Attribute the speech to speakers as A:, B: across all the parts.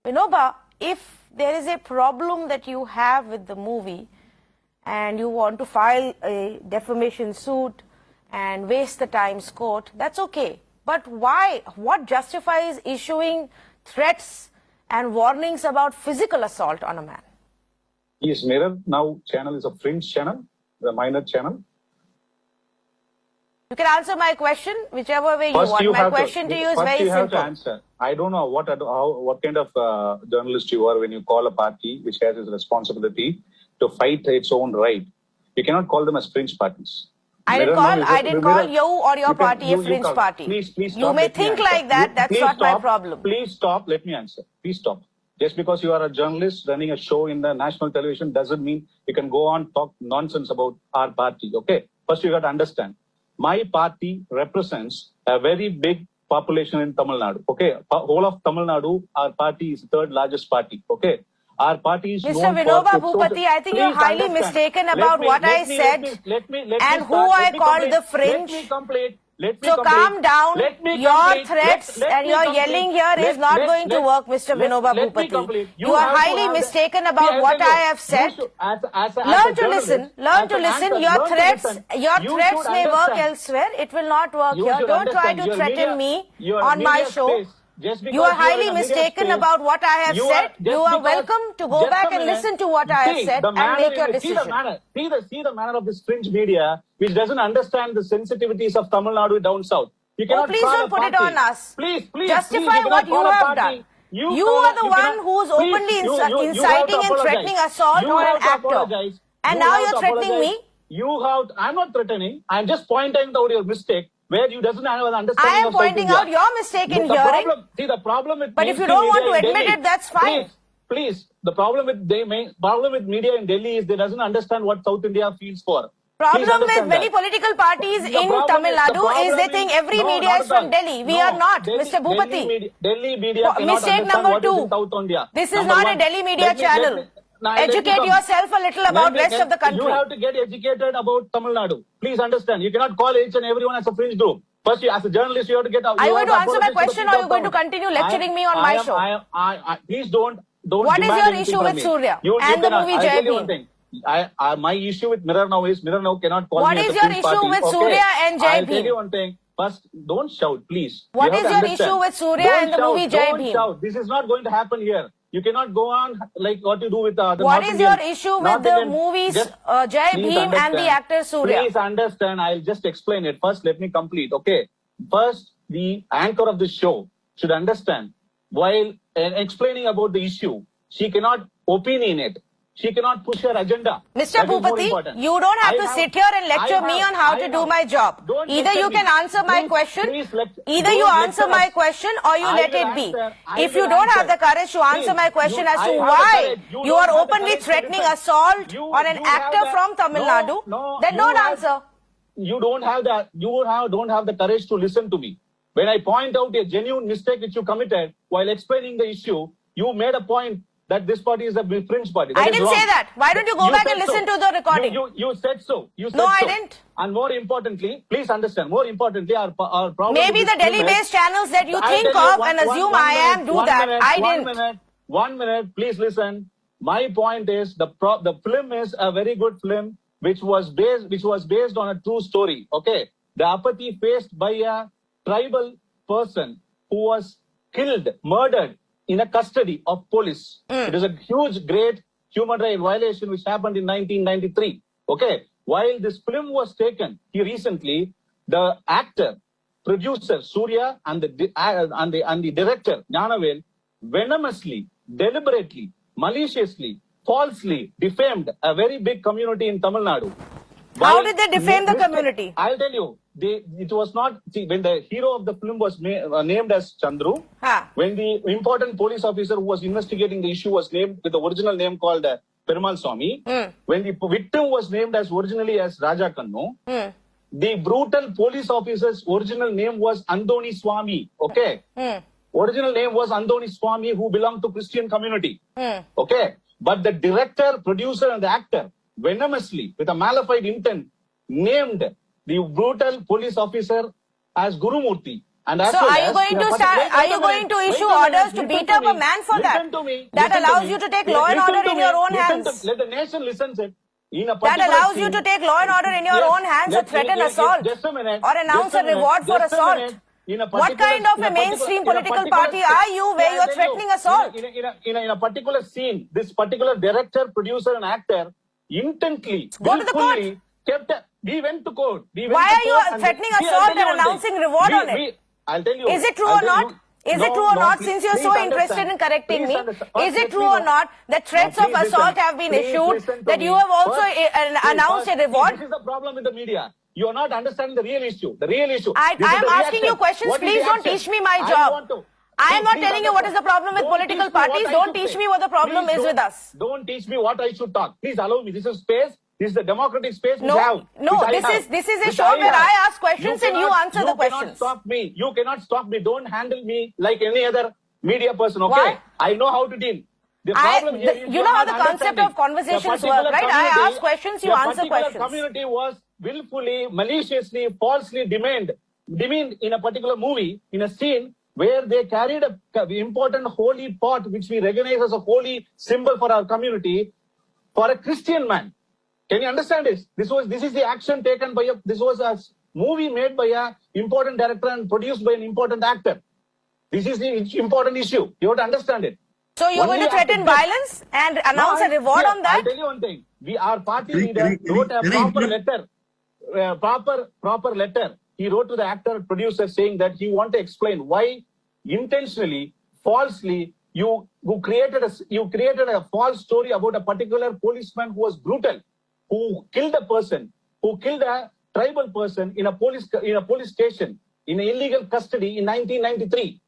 A: Vinoba, if there is a problem that you have with the movie and you want to file a defamation suit and waste the time's court, that's okay. But why? What justifies issuing threats and warnings about physical assault on a man?
B: Yes, Mirror now channel is a fringe channel, the minor channel.
A: You can answer my question whichever way
B: First
A: you want. My question to you is very
B: you have
A: simple.
B: to answer. I don't know what kind of journalist you are when you call a party which has its responsibility to fight its own right. You cannot call them as fringe parties.
A: I didn't call you or your party a fringe party.
B: Please stop.
A: You may think like that. That's not my problem.
B: Please stop. Let me answer. Please stop. Just because you are a journalist running a show in the national television doesn't mean you can go on talk nonsense about our party. Okay. First, you got to understand. My party represents a very big population in Tamil Nadu. Okay. Whole of Tamil Nadu, our party is the third largest party. Okay. Our party is
A: Mr. Vinoba Bhupati, I think you're highly mistaken about what I said and who I called the fringe. So calm down. Your threats and your yelling here is not going to work, Mr. Vinoba Bhupati. You are highly mistaken about what I have said. Learn to listen. Learn to listen. Your threats may work elsewhere. It will not work here. Don't try to threaten me on my show. You are highly mistaken about what I have said. You are welcome to go back and listen to what I have said and make your decision.
B: See the manner of this fringe media which doesn't understand the sensitivities of Tamil Nadu down south. You cannot
A: please don't put it on us.
B: Please,
A: justify what you have done. You are the one who is openly inciting and threatening assault on an actor. And now you're threatening me?
B: I'm not threatening. I'm just pointing out your mistake. Where you doesn't have an understanding.
A: I am pointing out your mistake in hearing.
B: The problem with
A: but if you don't want to admit it, that's fine.
B: Please. The problem with media in Delhi is they doesn't understand what South India feels for.
A: Problem with many political parties in Tamil Nadu is they think every media is from Delhi. We are not, Mr. Bhupati.
B: Delhi media
A: mistake number 2. This is not a Delhi media channel. Educate yourself a little about rest of the country.
B: You have to get educated about Tamil Nadu. Please understand. You cannot call each and everyone as a fringe group. First, as a journalist, you have to get out.
A: Are you going to answer my question or are you going to continue lecturing me on my show?
B: Please don't.
A: What is your issue with Surya and the movie Jai Bhim?
B: My issue with Mirror Now is Mirror Now cannot call
A: me
B: as a
A: fringe party. What is your issue with Surya and Jai Bhim?
B: I'll tell you one thing. First, don't shout, please.
A: What is your issue with Surya and the movie Jai Bhim?
B: Don't shout. This is not going to happen here. You cannot go on like what you do with the
A: What is your issue with the movies Jai Bhim and the actor Surya?
B: Please understand. I'll just explain it. First, let me complete. Okay. First, the anchor of the show should understand while explaining about the issue, she cannot opine it. She cannot push her agenda.
A: Mr. Bhupati, you don't have to sit here and lecture me on how to do my job. Either you can answer my question, either you answer my question or you let it be. If you don't have the courage to answer my question as to why you are openly threatening assault on an actor from Tamil Nadu, then don't answer.
B: You don't have the courage to listen to me. When I point out a genuine mistake which you committed while explaining the issue, you made a point that this party is a fringe party.
A: I didn't say that. Why don't you go back and listen to the recording?
B: You said so.
A: No, I didn't.
B: And more importantly, please understand, our problem...
A: Maybe the Delhi-based channels that you think of and assume I am do that. I didn't.
B: 1 minute, please listen. My point is, the film is a very good film which was based on a true story. Okay? The apathy faced by a tribal person who was killed, murdered, in a custody of police. It is a huge, great human rights violation which happened in 1993. Okay. While this film was taken, the actor, producer Surya and the director Gnanavel venomously, deliberately, maliciously, falsely defamed a very big community in Tamil Nadu.
A: How did they defame the community?
B: I'll tell you. It was not, when the hero of the film was named as Chandru, when the important police officer who was investigating the issue was named with the original name called Perumal Swami, when the victim was named originally as Raja Kannu, the brutal police officer's original name was Andoni Swami. Okay. Original name was Andoni Swami, who belonged to Christian community. Okay. But the director, producer and the actor venomously, with a malefied intent, named the brutal police officer as Gurumurthy. And as
A: So
B: well
A: are you
B: as
A: going
B: in a
A: to
B: particular-
A: start? Are you going to issue orders to beat up a man for that?
B: Listen to me.
A: That
B: Listen to
A: allows
B: me.
A: you to take law and
B: Listen
A: order
B: to
A: in
B: me.
A: your own
B: Listen to-
A: hands.
B: Let the nation listen to it. In a
A: That
B: particular
A: allows you
B: scene-
A: to take law and order in your
B: Yes,
A: own hands or
B: yes,
A: threaten
B: yes,
A: assault
B: just a minute.
A: or announce
B: Just
A: a reward for
B: just a
A: assault.
B: minute. In a
A: What
B: particular-
A: kind of
B: in
A: a
B: particular-
A: mainstream
B: in a
A: political
B: particular-
A: party are you where
B: Yeah,
A: you're
B: I tell
A: threatening
B: you,
A: assault?
B: In a particular scene, this particular director, producer, and actor intently,
A: Go to the court.
B: willfully kept. We went to court. We went
A: Why
B: to
A: are you
B: court and-
A: threatening
B: See, I'll
A: assault
B: tell you
A: and
B: one thing.
A: announcing reward on it?
B: I'll tell you.
A: Is it true
B: I'll
A: or
B: tell
A: not?
B: you-
A: Is it
B: No,
A: true or
B: no,
A: not?
B: please-
A: Since you're
B: please
A: so
B: understand.
A: interested in correcting
B: Please
A: me,
B: understand.
A: is
B: Let
A: it true
B: me
A: or
B: know.
A: not that threats
B: No,
A: of
B: please
A: assault
B: listen.
A: have been
B: Please
A: issued,
B: listen to
A: that
B: me.
A: you have also
B: First-
A: announced a
B: See,
A: reward?
B: This is the problem with the media. You are not understanding the real issue. The real issue.
A: I
B: This is
A: am
B: the
A: asking you
B: reaction.
A: questions.
B: What is
A: Please
B: the
A: don't
B: action?
A: teach me my
B: I
A: job.
B: want to.
A: I am not
B: Please
A: telling you what is the problem with
B: Don't
A: political
B: teach me what
A: parties.
B: I
A: Don't
B: should
A: teach
B: say.
A: me what the problem
B: Please
A: is with
B: don't-
A: us.
B: Don't teach me what I should talk. Please allow me. This is space. This is the democratic space we
A: No,
B: have.
A: no,
B: which I
A: this
B: have,
A: is a
B: which
A: show where
B: have.
A: I ask questions and you answer the
B: You cannot
A: questions.
B: stop me. You cannot stop me. Don't handle me like any other media person. Okay?
A: Why?
B: I know how to deal. The problem here is
A: you know
B: are
A: how
B: not
A: the concept
B: understanding.
A: of conversations
B: The particular
A: work, right? I
B: community-
A: ask questions, you
B: the
A: answer
B: particular
A: questions.
B: community was willfully, maliciously, falsely demeaned in a particular movie, in a scene where they carried a important holy pot, which we recognize as a holy symbol for our community, for a Christian man. Can you understand this? This is the action taken by this was a movie made by a important director and produced by an important actor. This is the important issue. You have to understand it.
A: So you're
B: Only
A: going to
B: after
A: threaten
B: this-
A: violence and announce a reward
B: Here,
A: on that?
B: I'll tell you one thing. Our party leader
C: Any-
B: wrote a
C: any-
B: proper
C: any-
B: letter. Proper letter. He wrote to the actor producer saying that he want to explain why intentionally, falsely, you created a false story about a particular policeman who was brutal, who killed a person, who killed a tribal person in a police station in illegal custody in 1993.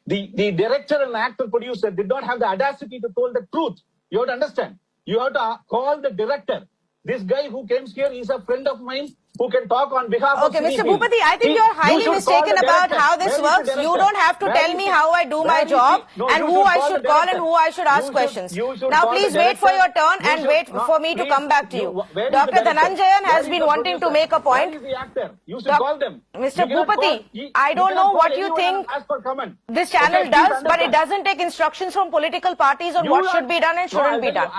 B: The director and actor producer did not have the audacity to tell the truth. You have to understand. You have to call the director. This guy who came here is a friend of mine who can talk on behalf of
A: Okay, Mr.
B: CDP.
A: Bhupati, I think
B: See,
A: you're
B: you
A: highly
B: should call
A: mistaken
B: the
A: about
B: director.
A: how this
B: Where is the
A: works. You
B: director?
A: don't have to
B: Where
A: tell
B: is
A: me
B: the-
A: how I do
B: where
A: my
B: is
A: job
B: the- No,
A: and
B: you
A: who
B: should
A: I
B: call
A: should
B: the
A: call and
B: director.
A: who I should ask
B: You should-
A: questions.
B: you should
A: Now
B: call
A: please
B: the
A: wait for
B: director.
A: your turn
B: You
A: and
B: should-
A: wait
B: no,
A: for me to
B: please,
A: come back to you.
B: where is the
A: Dr.
B: director?
A: Dhananjayan
B: Where
A: has
B: is
A: been
B: the
A: wanting to
B: producer?
A: make a point.
B: Where is the actor? You should
A: Doc-
B: call them.
A: Mr.
B: You cannot
A: Bhupati,
B: call- you
A: I don't
B: cannot
A: know
B: call
A: what you
B: anyone
A: think
B: and ask for comment.
A: this channel
B: Okay, please
A: does, but it
B: understand.
A: doesn't take instructions from political parties on
B: You
A: what
B: are-
A: should be done and
B: No, I'll
A: shouldn't be
B: tell you,
A: done.